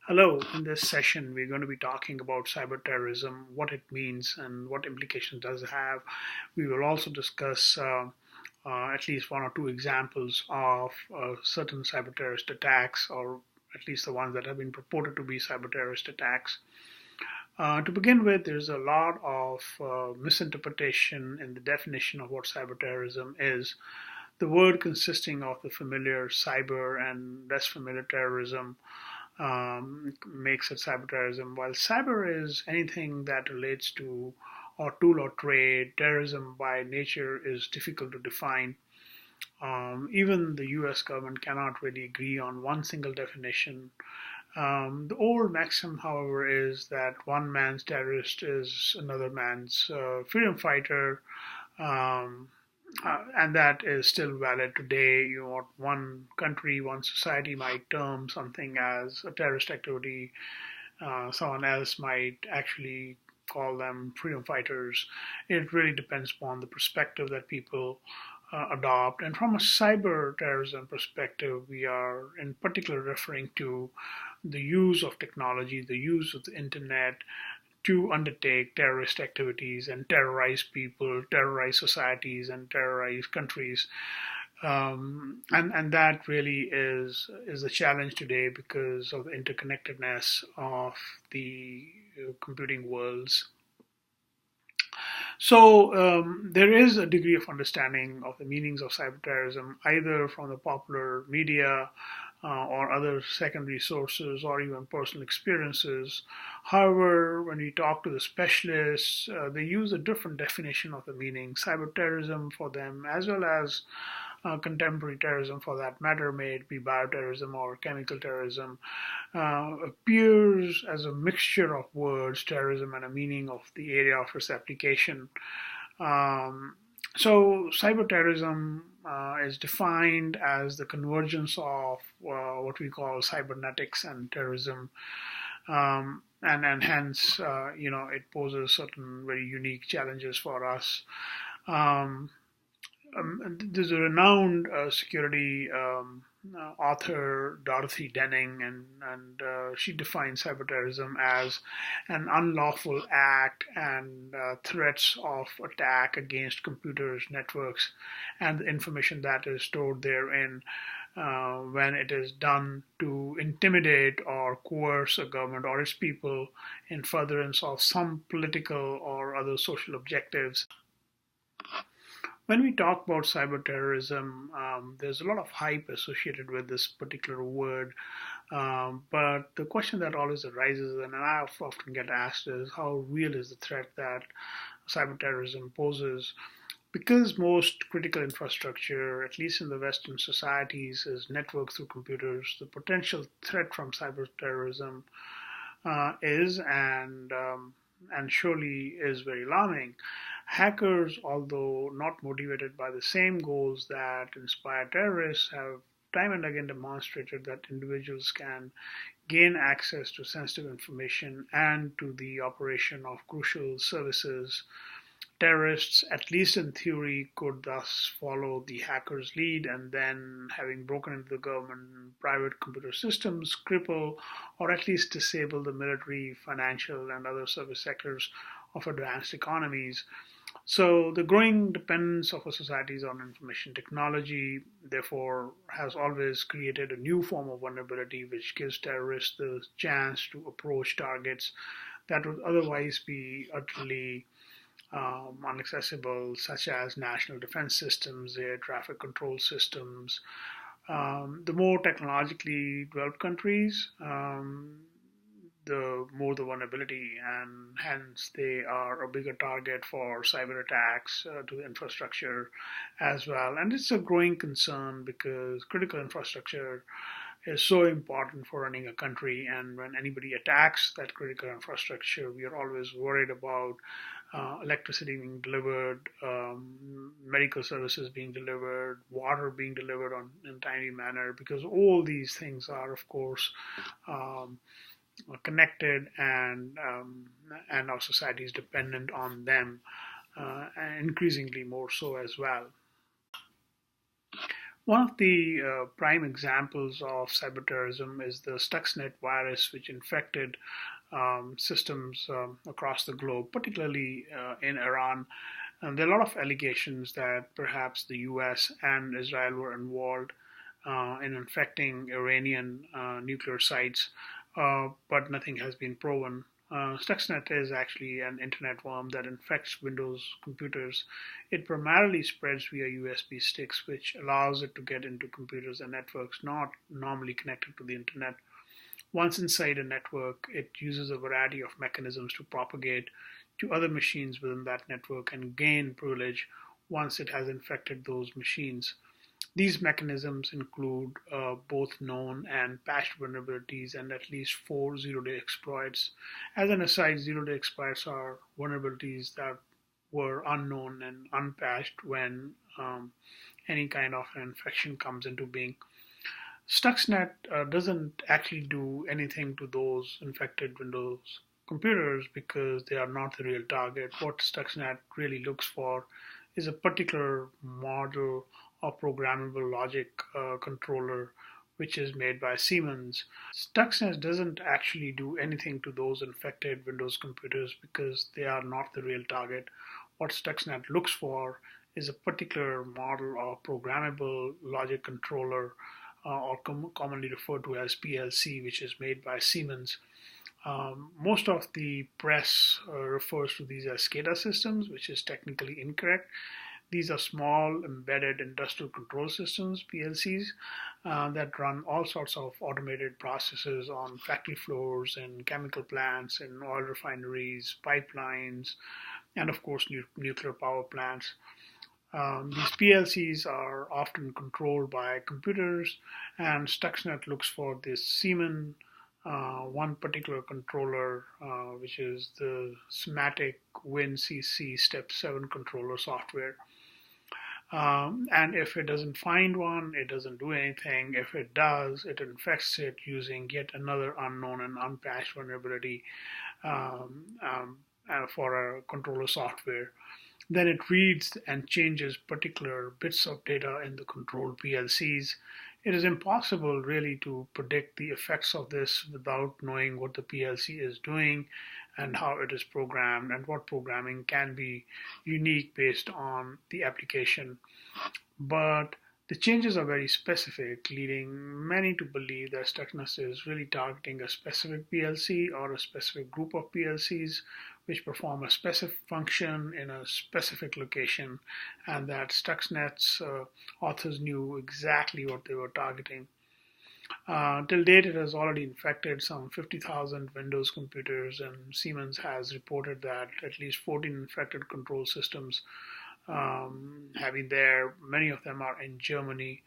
Hello, in this session, we're going to be talking about cyber terrorism, what it means, and what implications does it have. We will also discuss at least one or two examples of certain cyber terrorist attacks, or at least the ones that have been purported to be cyber terrorist attacks. To begin with, there's a lot of misinterpretation in the definition of what cyber terrorism is. The word consisting of the familiar cyber and less familiar terrorism makes it cyber terrorism. While cyber is anything that relates to or tool or trade, terrorism by nature is difficult to define. Even the US government cannot really agree on one single definition. The old maxim, however, is that one man's terrorist is another man's freedom fighter. Um, and that is still valid today. What one country, one society might term something as a terrorist activity, someone else might actually call them freedom fighters. It really depends upon the perspective that people adopt. And from a cyber terrorism perspective, we are in particular referring to the use of technology, the use of the internet to undertake terrorist activities and terrorize people, terrorize societies, and terrorize countries. And that really is a challenge today because of the interconnectedness of the computing worlds. So there is a degree of understanding of the meanings of cyber terrorism, either from the popular media or other secondary sources or even personal experiences. However, when we talk to the specialists, they use a different definition of the meaning. Cyber terrorism for them, as well as contemporary terrorism for that matter, may it be bioterrorism or chemical terrorism, appears as a mixture of words, terrorism, and a meaning of the area of its application. Um, so, cyber terrorism is defined as the convergence of what we call cybernetics and terrorism. And hence, it poses certain very unique challenges for us. Um, there's a renowned security author, Dorothy Denning, and she defines cyberterrorism as an unlawful act and threats of attack against computers, networks, and the information that is stored therein. When it is done to intimidate or coerce a government or its people in furtherance of some political or other social objectives. When we talk about cyber terrorism, there's a lot of hype associated with this particular word. But the question that always arises, and I often get asked, is how real is the threat that cyber terrorism poses? Because most critical infrastructure, at least in the Western societies, is networked through computers, the potential threat from cyber terrorism is and surely is very alarming. Hackers, although not motivated by the same goals that inspire terrorists, have time and again demonstrated that individuals can gain access to sensitive information and to the operation of crucial services. Terrorists, at least in theory, could thus follow the hacker's lead and then, having broken into the government and private computer systems, cripple or at least disable the military, financial, and other service sectors of advanced economies. So, the growing dependence of our societies on information technology, therefore, has always created a new form of vulnerability which gives terrorists the chance to approach targets that would otherwise be utterly unaccessible, such as national defense systems, air traffic control systems. The more technologically developed countries, the more the vulnerability, and hence they are a bigger target for cyber attacks to the infrastructure as well. And it's a growing concern because critical infrastructure is so important for running a country. And when anybody attacks that critical infrastructure, we are always worried about electricity being delivered, medical services being delivered, water being delivered in a timely manner, because all these things are, of course, um, connected, and our society is dependent on them, and increasingly more so as well. One of the prime examples of cyberterrorism is the Stuxnet virus, which infected systems across the globe, particularly in Iran. And there are a lot of allegations that perhaps the US and Israel were involved in infecting Iranian nuclear sites, but nothing has been proven. Stuxnet is actually an internet worm that infects Windows computers. It primarily spreads via USB sticks, which allows it to get into computers and networks not normally connected to the internet. Once inside a network, it uses a variety of mechanisms to propagate to other machines within that network and gain privilege once it has infected those machines. These mechanisms include both known and patched vulnerabilities and at least four zero-day exploits. As an aside, zero-day exploits are vulnerabilities that were unknown and unpatched when any kind of an infection comes into being. Stuxnet doesn't actually do anything to those infected Windows computers because they are not the real target. What Stuxnet really looks for is a particular model of programmable logic controller which is made by Siemens. Stuxnet doesn't actually do anything to those infected Windows computers because they are not the real target. What Stuxnet looks for is a particular model of programmable logic controller, or commonly referred to as PLC, which is made by Siemens. Most of the press refers to these as SCADA systems, which is technically incorrect. These are small embedded industrial control systems, PLCs, that run all sorts of automated processes on factory floors and chemical plants and oil refineries, pipelines, and of course nuclear power plants. These PLCs are often controlled by computers, and Stuxnet looks for this Siemens one particular controller, which is the SIMATIC WinCC Step 7 controller software. And if it doesn't find one, it doesn't do anything. If it does, it infects it using yet another unknown and unpatched vulnerability um, um, for a controller software. Then it reads and changes particular bits of data in the controlled PLCs. It is impossible really to predict the effects of this without knowing what the PLC is doing and how it is programmed, and what programming can be unique based on the application. But the changes are very specific, leading many to believe that Stuxnet is really targeting a specific PLC or a specific group of PLCs which perform a specific function in a specific location, and that Stuxnet's authors knew exactly what they were targeting. Till date, it has already infected some 50,000 Windows computers, and Siemens has reported that at least 14 infected control systems having there. Many of them are in Germany.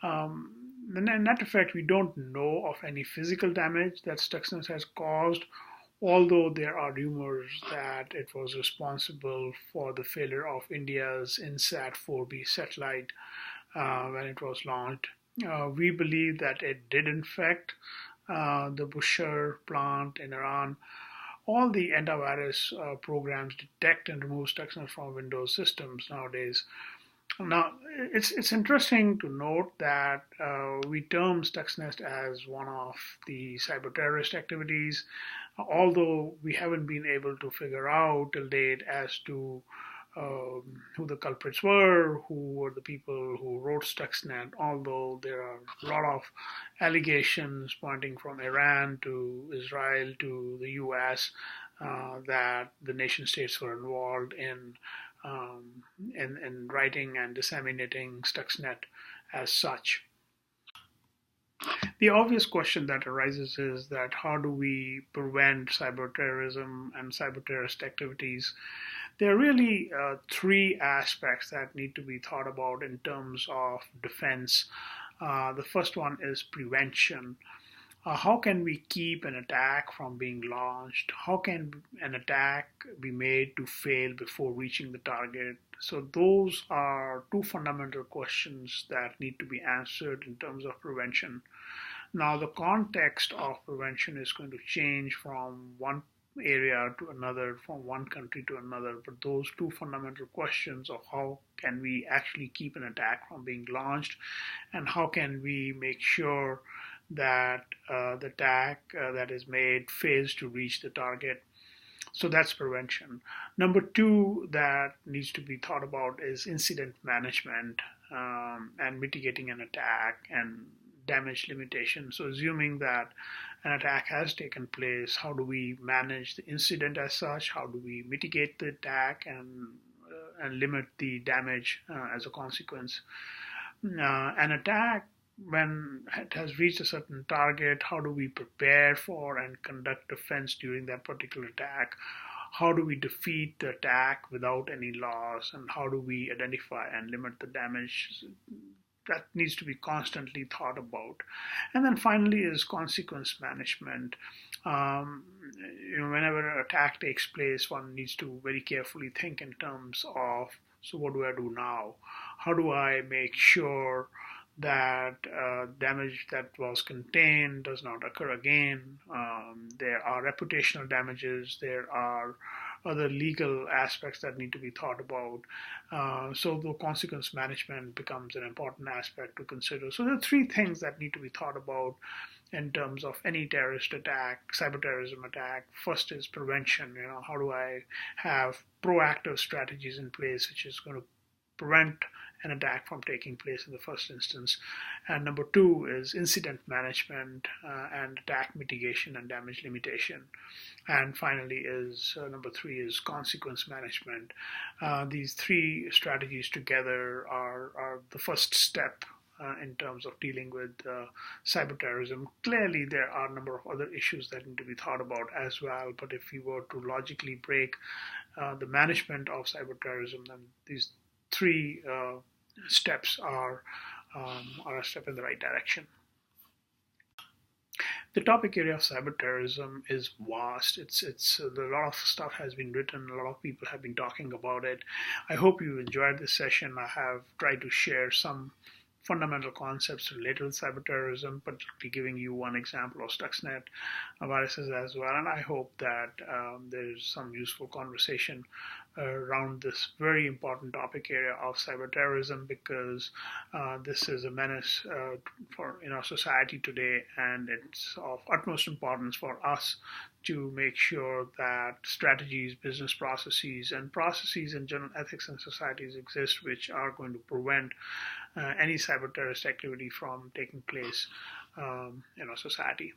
In that effect, we don't know of any physical damage that Stuxnet has caused, although there are rumors that it was responsible for the failure of India's INSAT 4B satellite when it was launched. We believe that it did infect the Bushehr plant in Iran. All the antivirus programs detect and remove Stuxnet from Windows systems nowadays. Now, it's interesting to note that we term Stuxnet as one of the cyber terrorist activities, although we haven't been able to figure out till date as to who the culprits were, who were the people who wrote Stuxnet, although there are a lot of allegations pointing from Iran to Israel to the US that the nation states were involved in writing and disseminating Stuxnet as such. The obvious question that arises is that how do we prevent cyber terrorism and cyber terrorist activities? There are really three aspects that need to be thought about in terms of defense. The first one is prevention. How can we keep an attack from being launched? How can an attack be made to fail before reaching the target? So, those are two fundamental questions that need to be answered in terms of prevention. Now, the context of prevention is going to change from one area to another, from one country to another. But those two fundamental questions of how can we actually keep an attack from being launched, and how can we make sure that the attack that is made fails to reach the target. So that's prevention. Number two that needs to be thought about is incident management, and mitigating an attack and damage limitation. So assuming that an attack has taken place, how do we manage the incident as such? How do we mitigate the attack and limit the damage as a consequence? An attack, when it has reached a certain target, how do we prepare for and conduct defense during that particular attack? How do we defeat the attack without any loss? And how do we identify and limit the damage? That needs to be constantly thought about. And then finally is consequence management. Whenever an attack takes place, one needs to very carefully think in terms of, so what do I do now? How do I make sure that damage that was contained does not occur again? There are reputational damages, there are other legal aspects that need to be thought about. So the consequence management becomes an important aspect to consider. So there are three things that need to be thought about in terms of any terrorist attack, cyber terrorism attack. First is prevention. How do I have proactive strategies in place which is going to prevent an attack from taking place in the first instance. And number two is incident management and attack mitigation and damage limitation. And finally is number three is consequence management. These three strategies together are the first step in terms of dealing with cyber terrorism. Clearly, there are a number of other issues that need to be thought about as well. But if we were to logically break the management of cyber terrorism, then these three steps are a step in the right direction. The topic area of cyber terrorism is vast. A lot of stuff has been written. A lot of people have been talking about it. I hope you enjoyed this session. I have tried to share some fundamental concepts related to cyber terrorism, particularly giving you one example of Stuxnet viruses as well. And I hope that there's some useful conversation around this very important topic area of cyber terrorism, because this is a menace for in our society today, and it's of utmost importance for us to make sure that strategies, business processes, and processes in general ethics and societies exist which are going to prevent any cyber terrorist activity from taking place in our society.